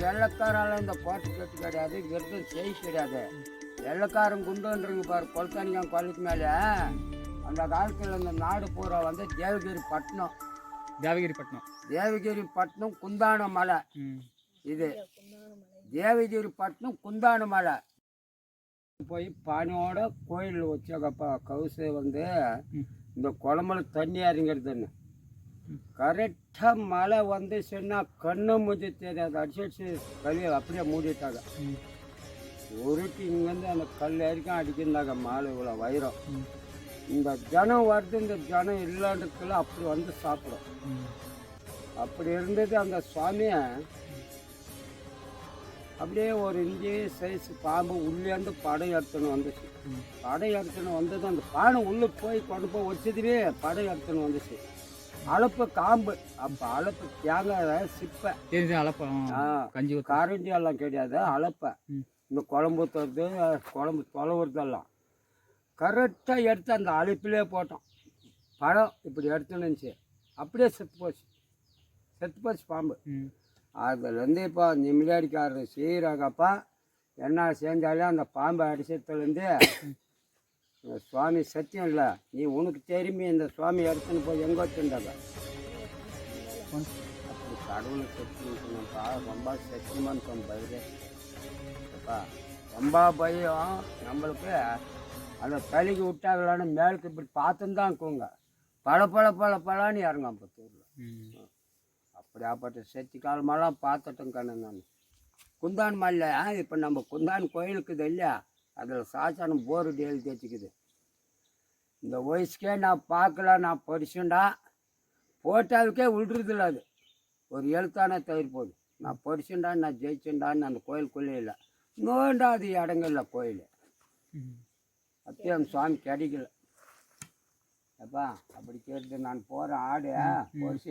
வெள்ளக்காரால இந்த கோட்டை கட்டு கிடையாது, விருதம் செய்ய கிடையாது. வெள்ளக்காரன் குண்டுன்றீங்க பாரு, கொளத்தானிக்கான் கொல்லுக்கு மேலே. அந்த காலத்தில் இந்த நாடு பூரா வந்து தேவகிரி பட்டினம், தேவகிரி பட்டினம் குந்தான மலை. இது தேவகிரி பட்டினம் குந்தான மலை. போய் பானையோட கோயில் வச்சாக்கப்பா கவுசை வந்து இந்த குழம்புல தண்ணி இறங்கிறதுன்னு. கரெக்டாக மழை வந்து சொன்னா கண்ணு மூஞ்சி தெரியாது, அடிச்சு கல்வி அப்படியே மூடிட்டாங்க. உருட்டி இங்கேருந்து அந்த கல் வரைக்கும் அடிக்கிறாங்க. மாலை இவ்வளோ வைரம். இந்த ஜனம் வருது, இந்த ஜனம் இல்லாண்டதுக்குள்ள அப்படி வந்து சாப்பிடும். அப்படி இருந்தது அந்த சுவாமியை. அப்படியே ஒரு இஞ்சி சைஸ் பாம்பு உள்ளேருந்து படம் எடுத்துன்னு வந்துச்சு. படம் எடுத்துன்னு வந்தது அந்த பானை உள்ளே போய் கொண்டு போய் வச்சதுலேயே படம் எடுத்துன்னு வந்துச்சு. அளப்பு காம்பு, அப்போ அளப்பு தேங்காய் சிப்பை கஞ்சி கரண்டி எல்லாம் கிடையாது. அளப்பை இந்த குழம்பு ஊற்றுறது, குழம்பு தொலைவுறதெல்லாம் கரெக்டாக எடுத்து அந்த அழைப்பிலே போட்டோம். பழம் இப்படி எடுத்துன்னு இருந்துச்சு. அப்படியே செத்து போச்சு பாம்பு. அதுலேருந்து இப்போ நிம்மதியாடிக்காரர் செய்கிறாங்கப்பா. என்ன செஞ்சாலும் அந்த பாம்பை அடிச்சதுலேருந்து சுவாமி சத்தியம் இல்லை, நீ உனக்கு திரும்பி இந்த சுவாமி எடுத்துன்னு போய் எங்கே வச்சுட்டாங்க. அப்படி கடவுளை சத்தியம்ப்பா, ரொம்ப சத்தியமானு சொன்ன பயிரப்பா. ரொம்ப பயம் நம்மளுக்கு. அந்த தலைக்கு விட்டாங்களான்னு மேலுக்கு இப்படி பார்த்துன்னு தான் இருக்குங்க. பழன்னு இறங்கும் பத்தூரில். அப்படியாப்பட்ட சக்தி காலமெல்லாம் பார்த்துட்டோம் கண்ணு நான். குந்தான் மலையில் இப்போ நம்ம குந்தான் கோயிலுக்குது இல்லையா, அதில் சாச்சானம் போர்டு எழுதி வச்சுக்குது. இந்த வயசுக்கே நான் பார்க்கல, நான் படிச்சுண்டா போட்டாவுக்கே விடுறதில்ல. அது ஒரு எழுத்தானே தயிர் போகுது. நான் படிச்சுண்டா, நான் ஜெயிச்சுண்டான்னு அந்த கோயிலுக்குள்ளே இல்லை. நோண்டாது இடங்கள்ல கோயில். அப்பயே அந்த சுவாமி கிடைக்கல. அப்பா அப்படி கேட்டு நான் போகிறேன். ஆடு பொரிசு